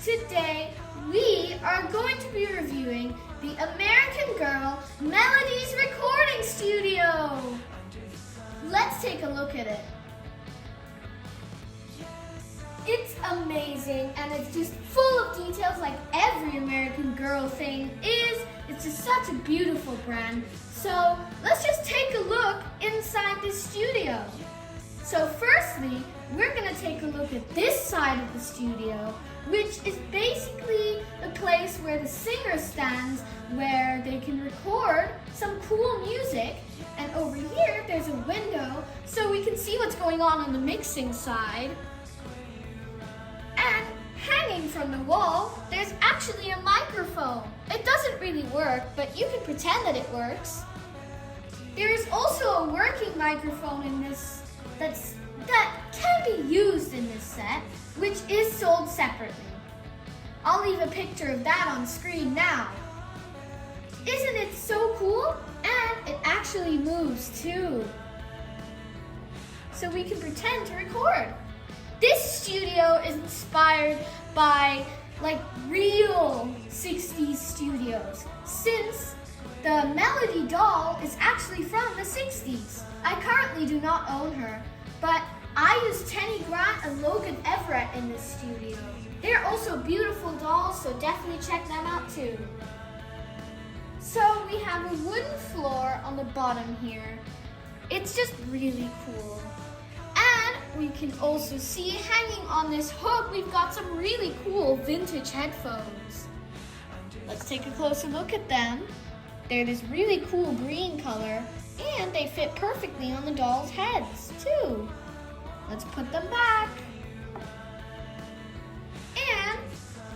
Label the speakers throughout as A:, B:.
A: Today, we are going to be reviewing the Americangirl Melodies Recording Studio. Let's take a look at it. It's amazing and it's just full of details like every Americangirl thing is. It's just such a beautiful brand. So let's just take a look inside this studio. So firstly, we're going to take a look at this side of the studio, which is basically a place where the singer stands, where they can record some cool music. And over here, there's a window, so we can see what's going on the mixing side. And hanging from the wall, there's actually a microphone. It doesn't really work, but you can pretend that it works. There's also a working microphone in this that can be used in this set, which is sold separately. I'll leave a picture of that on screen now. Isn't it so cool? And it actually moves too. So we can pretend to record. This studio is inspired by real 60s studios, since the Melody doll is actually from the 60s. I currently do not own her, but I use Tenny Grant and Logan Everett in this studio. They're also beautiful dolls, so definitely check them out too. So we have a wooden floor on the bottom here. It's just really cool. And we can also see hanging on this hook, we've got some really cool vintage headphones. Let's take a closer look at them. They're this really cool green color, and they fit perfectly on the dolls' heads too. Let's put them back. And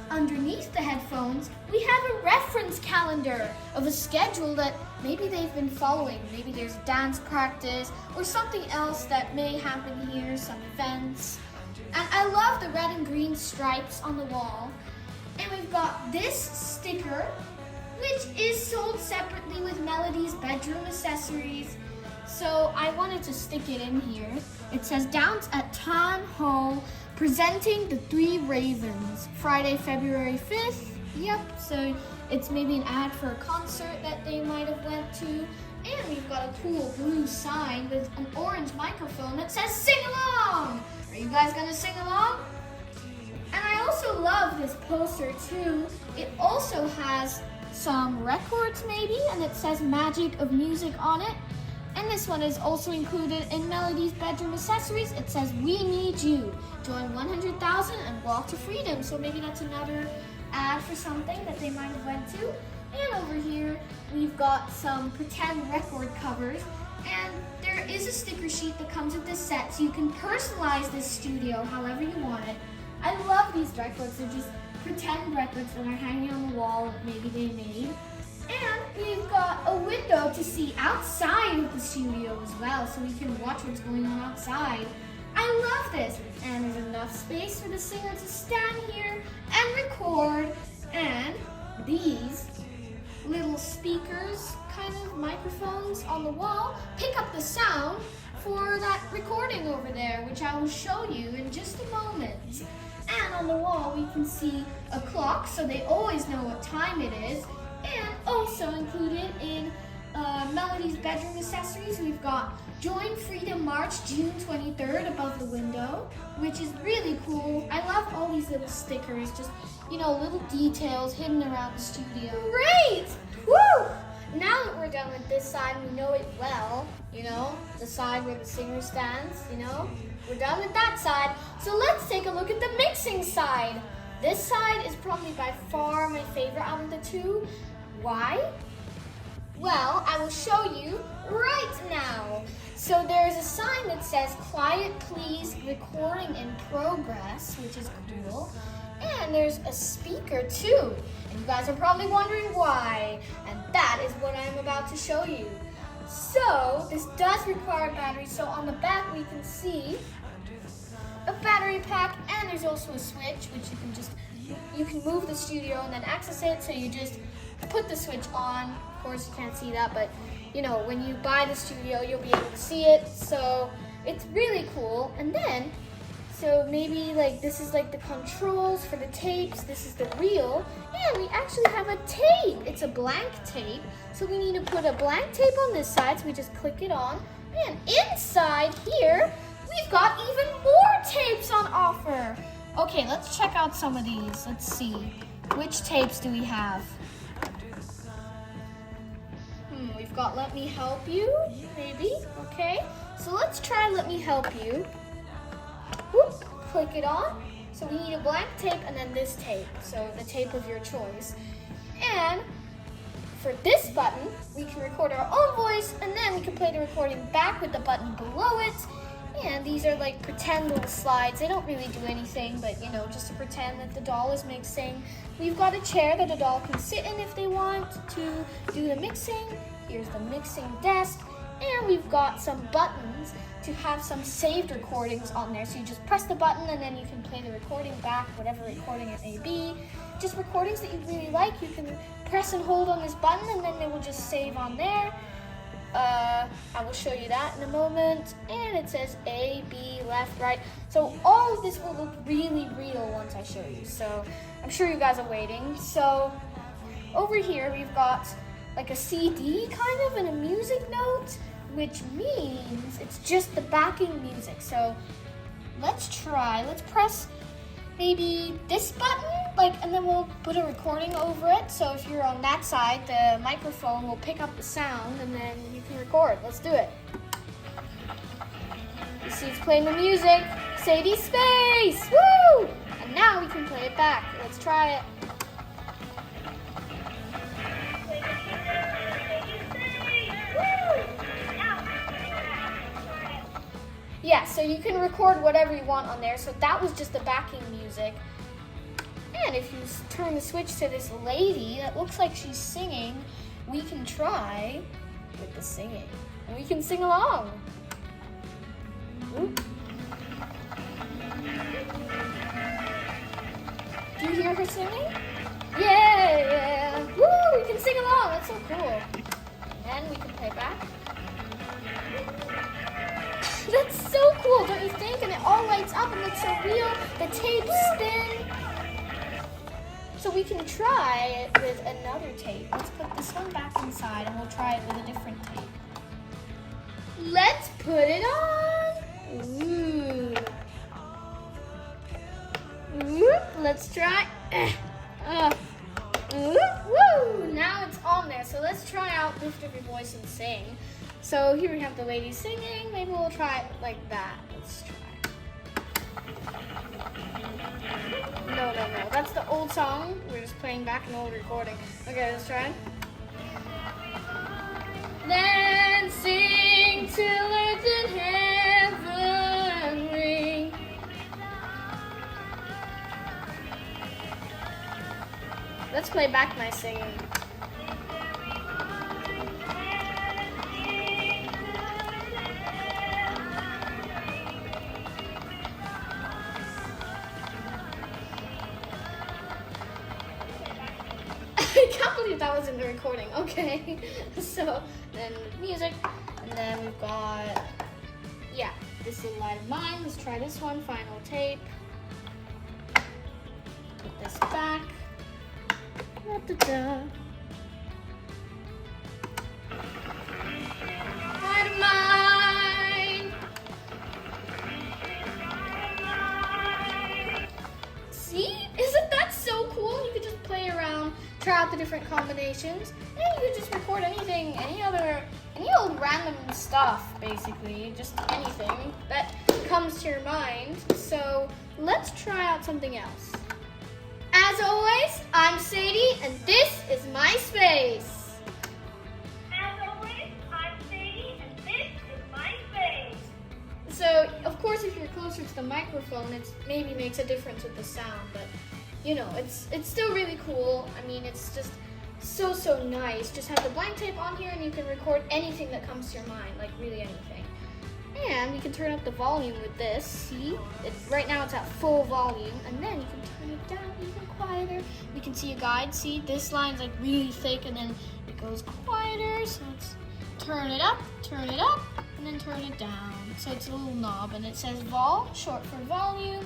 A: underneath the headphones, we have a reference calendar of a schedule that maybe they've been following. Maybe there's dance practice or something else that may happen here, some events. And I love the red and green stripes on the wall. And we've got this sticker, which is sold separately with Melody's bedroom accessories. So I wanted to stick it in here. It says Dance at Town Hall, presenting the Three Ravens, Friday, February 5th. Yep, so it's maybe an ad for a concert that they might have went to. And we've got a cool blue sign with an orange microphone that says sing along. Are you guys gonna sing along? And I also love this poster too. It also has some records maybe, and it says Magic of Music on it. And this one is also included in Melody's bedroom accessories. It says, "We need you. Join 100,000 and walk to freedom." So maybe that's another ad for something that they might have went to. And over here, we've got some pretend record covers. And there is a sticker sheet that comes with this set, so you can personalize this studio however you want it. I love these records. They're just pretend records that are hanging on the wall that maybe they made. And we've got a window to see outside of the studio as well, so we can watch what's going on outside. I love this. And there's enough space for the singer to stand here and record. And these little speakers, kind of microphones on the wall, pick up the sound for that recording over there, which I will show you in just a moment. And on the wall, we can see a clock, so they always know what time it is. And also included in Melody's bedroom accessories, we've got Join Freedom March, June 23rd above the window, which is really cool. I love all these little stickers, just, little details hidden around the studio. Great! Woo! Now that we're done with this side, we know it well, the side where the singer stands, We're done with that side, so let's take a look at the mixing side. This side is probably by far my favorite out of the two. Why? Well, I will show you right now. So there's a sign that says "Quiet Please, Recording in Progress," which is cool. And there's a speaker too. And you guys are probably wondering why. And that is what I'm about to show you. So this does require a battery. So on the back we can see a battery pack, and there's also a switch, which you can move the studio and then access it. So you just put the switch on. Of course you can't see that, but when you buy the studio, you'll be able to see it. So it's really cool. And then So maybe like this is like the controls for the tapes, this is the reel, and we actually have a tape. It's a blank tape. So we need to put a blank tape on this side, so we just click it on. And inside here, we've got even more tapes on offer. Okay, let's check out some of these. Let's see. Which tapes do we have? We've got Let Me Help You, maybe. Okay, so let's try Let Me Help You. Whoop, click it on. So we need a blank tape and then this tape. So the tape of your choice. And for this button, we can record our own voice and then we can play the recording back with the button below it. And these are like pretend little slides. They don't really do anything, but you know, just to pretend that the doll is mixing. We've got a chair that a doll can sit in if they want to do the mixing. Here's the mixing desk. And we've got some buttons to have some saved recordings on there. So you just press the button and then you can play the recording back, whatever recording it may be. Just recordings that you really like, you can press and hold on this button and then it will just save on there. I will show you that in a moment. And it says A, B, left, right. So all of this will look really real once I show you. So I'm sure you guys are waiting. So over here we've got like a CD kind of and a music note, which means it's just the backing music. So let's press maybe this button, and then we'll put a recording over it. So if you're on that side, the microphone will pick up the sound and then you can record. Let's do it. You see it's playing the music. Sadie Space! Woo! And now we can play it back. Let's try it. Yeah, so you can record whatever you want on there. So that was just the backing music. And if you turn the switch to this lady that looks like she's singing, we can try with the singing. And we can sing along. Oop. Do you hear her singing? Yeah! Woo! We can sing along. That's so cool. And we can play back. That's so cool, don't you think? And it all lights up and looks so real. The tapes spin. So we can try it with another tape. Let's put this one back inside and we'll try it with a different tape. Let's put it on. Ooh. Ooh. Let's try. Woo! Now it's on there. So let's try out Lift Up Your Voice and Sing. So here we have the lady singing. Maybe we'll try it like that. Let's try. No. That's the old song. We're just playing back an old recording. Okay, let's try. Then sing till earth and heaven ring. Let's play back my singing. I can't believe that was in the recording. Okay, so then music, and then we've got, yeah, This Little Light of Mine. Let's try this one, final tape. Put this back. Da-da-da. Light of Mine. See, isn't that so cool? You could just play around, try out the different combinations, and you could just record anything, any old random stuff, basically, just anything that comes to your mind. So let's try out something else. As always, I'm Sadie, and this is my space.
B: As always, I'm Sadie, and this is my space.
A: So, of course, if you're closer to the microphone, it maybe makes a difference with the sound, but you know, it's still really cool. I mean, it's just so nice. Just have the blank tape on here and you can record anything that comes to your mind, like really anything. And you can turn up the volume with this, see? Right now it's at full volume, and then you can turn it down even quieter. You can see a guide, see? This line's like really thick and then it goes quieter, so let's turn it up, and then turn it down. So it's a little knob, and it says vol, short for volume,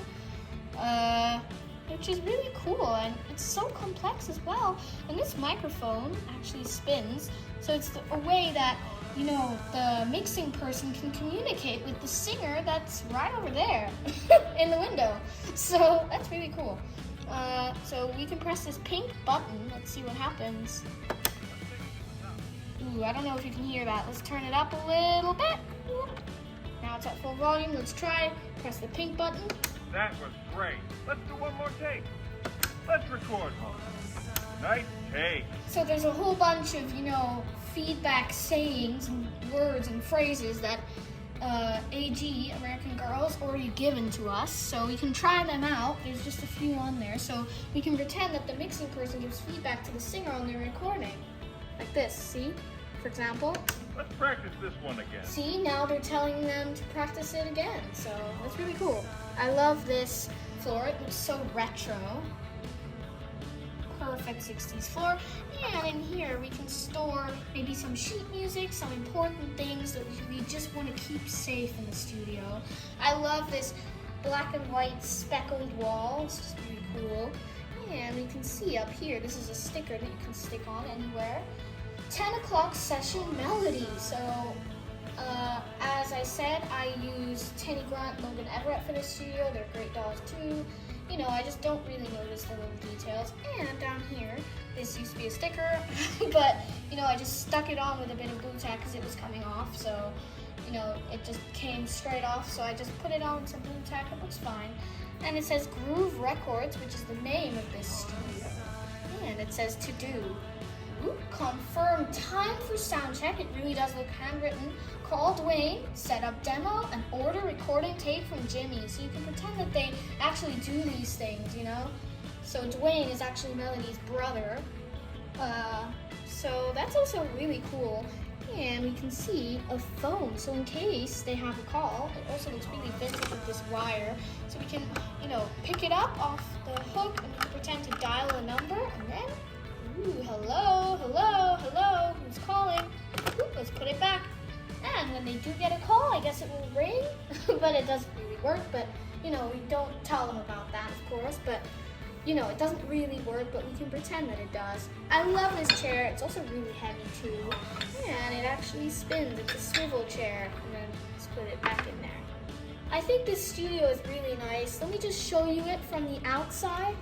A: which is really cool, and it's so complex as well. And this microphone actually spins, so it's a way that, you know, the mixing person can communicate with the singer that's right over there in the window. So that's really cool. So we can press this pink button. Let's see what happens. Ooh, I don't know if you can hear that. Let's turn it up a little bit. Now it's at full volume. Let's try. Press the pink button.
C: That was great. Let's do one more take. Let's record one. Nice take.
A: So there's a whole bunch of, you know, feedback sayings and words and phrases that AG, American Girl's already given to us. So we can try them out. There's just a few on there. So we can pretend that the mixing person gives feedback to the singer on their recording. Like this, see? For example.
C: Let's practice this one again.
A: See, now they're telling them to practice it again. So that's really cool. I love this floor. It looks so retro. Perfect 60s floor. And in here we can store maybe some sheet music, some important things that we just want to keep safe in the studio. I love this black and white speckled wall. It's just really cool. And you can see up here, this is a sticker that you can stick on anywhere. 10 o'clock session melody. So as I said, I use Tenny Grant and Logan Everett for the studio. They're great dolls too. You know, I just don't really notice the little details. And down here, this used to be a sticker, but you know, I just stuck it on with a bit of glue tack because it was coming off. So, you know, it just came straight off. So I just put it on with some glue tack. It looks fine. And it says Groove Records, which is the name of this studio. And it says to do. Confirm time for sound check. It really does look handwritten. Call Dwayne, set up demo, and order recording tape from Jimmy. So you can pretend that they actually do these things, you know? So Dwayne is actually Melody's brother. So that's also really cool. And we can see a phone. So in case they have a call, it also looks really vintage with this wire. So we can, you know, pick it up off the hook and pretend to dial a number, and then ooh, hello, hello, hello, who's calling? Ooh, let's put it back. And when they do get a call, I guess it will ring, but it doesn't really work. But, you know, we don't tell them about that, of course, but, you know, it doesn't really work, but we can pretend that it does. I love this chair. It's also really heavy, too. And it actually spins. It's a swivel chair. And then let's put it back in there. I think this studio is really nice. Let me just show you it from the outside.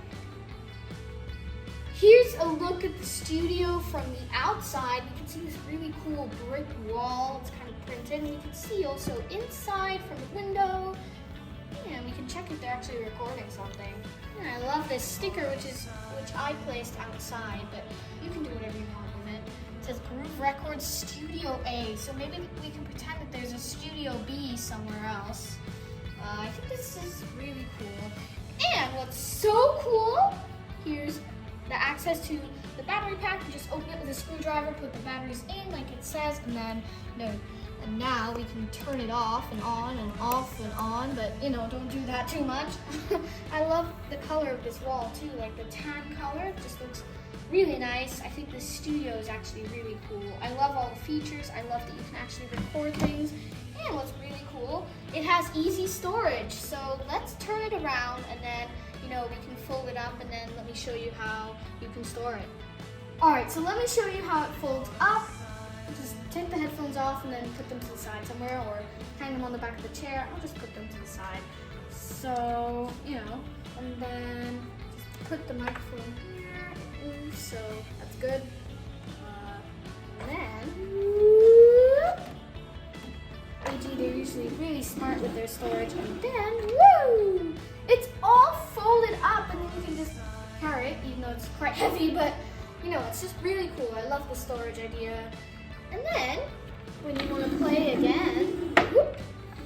A: Here's a look at the studio from the outside. You can see this really cool brick wall. It's kind of printed. And you can see also inside from the window. And we can check if they're actually recording something. And I love this sticker, which I placed outside, but you can do whatever you want with it. It says Groove Records Studio A. So maybe we can pretend that there's a Studio B somewhere else. I think this is really cool. And what's so cool, here's the access to the battery pack. You just open it with a screwdriver, put the batteries in like it says, and then, you know, and now we can turn it off and on and off and on, but, you know, don't do that too much. I love the color of this wall too, like the tan color. It just looks really nice. I think the studio is actually really cool. I love all the features. I love that you can actually record things. And what's really cool, it has easy storage. So let's turn it around and then, you know, we can fold it up, and then let me show you how you can store it. All right, so let me show you how it folds up. Just take the headphones off and then put them to the side somewhere, or hang them on the back of the chair. I'll just put them to the side. So, you know, and then just put the microphone here. Ooh, so that's good. And then, AG, they're usually really smart with their storage. And then, woo! It's all folded up, and then you can just carry it, even though it's quite heavy, but, you know, it's just really cool. I love the storage idea. And then, when you want to play again, whoop,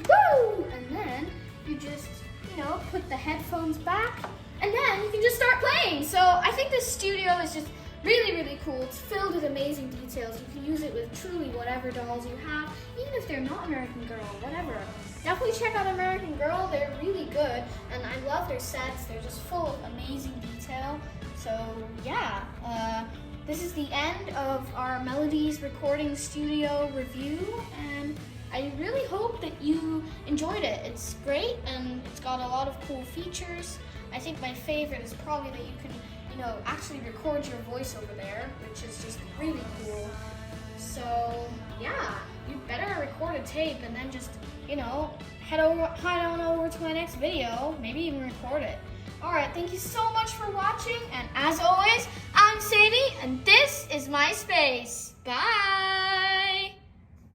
A: woo! And then you just, you know, put the headphones back, and then you can just start playing. So I think this studio is just really, really cool. It's filled with amazing details. You can use it with truly whatever dolls you have, even if they're not American Girl, whatever. Definitely check out American Girl. They're really good, and I love their sets. They're just full of amazing detail. So yeah, this is the end of our Melodies Recording Studio review, and I really hope that you enjoyed it. It's great and it's got a lot of cool features. I think my favorite is probably that you can, actually record your voice over there, which is just really cool. So yeah, you better record a tape and then just, head on over to my next video, maybe even record it. Alright, thank you so much for watching, and as always, I'm Sadie, and this is my space. Bye!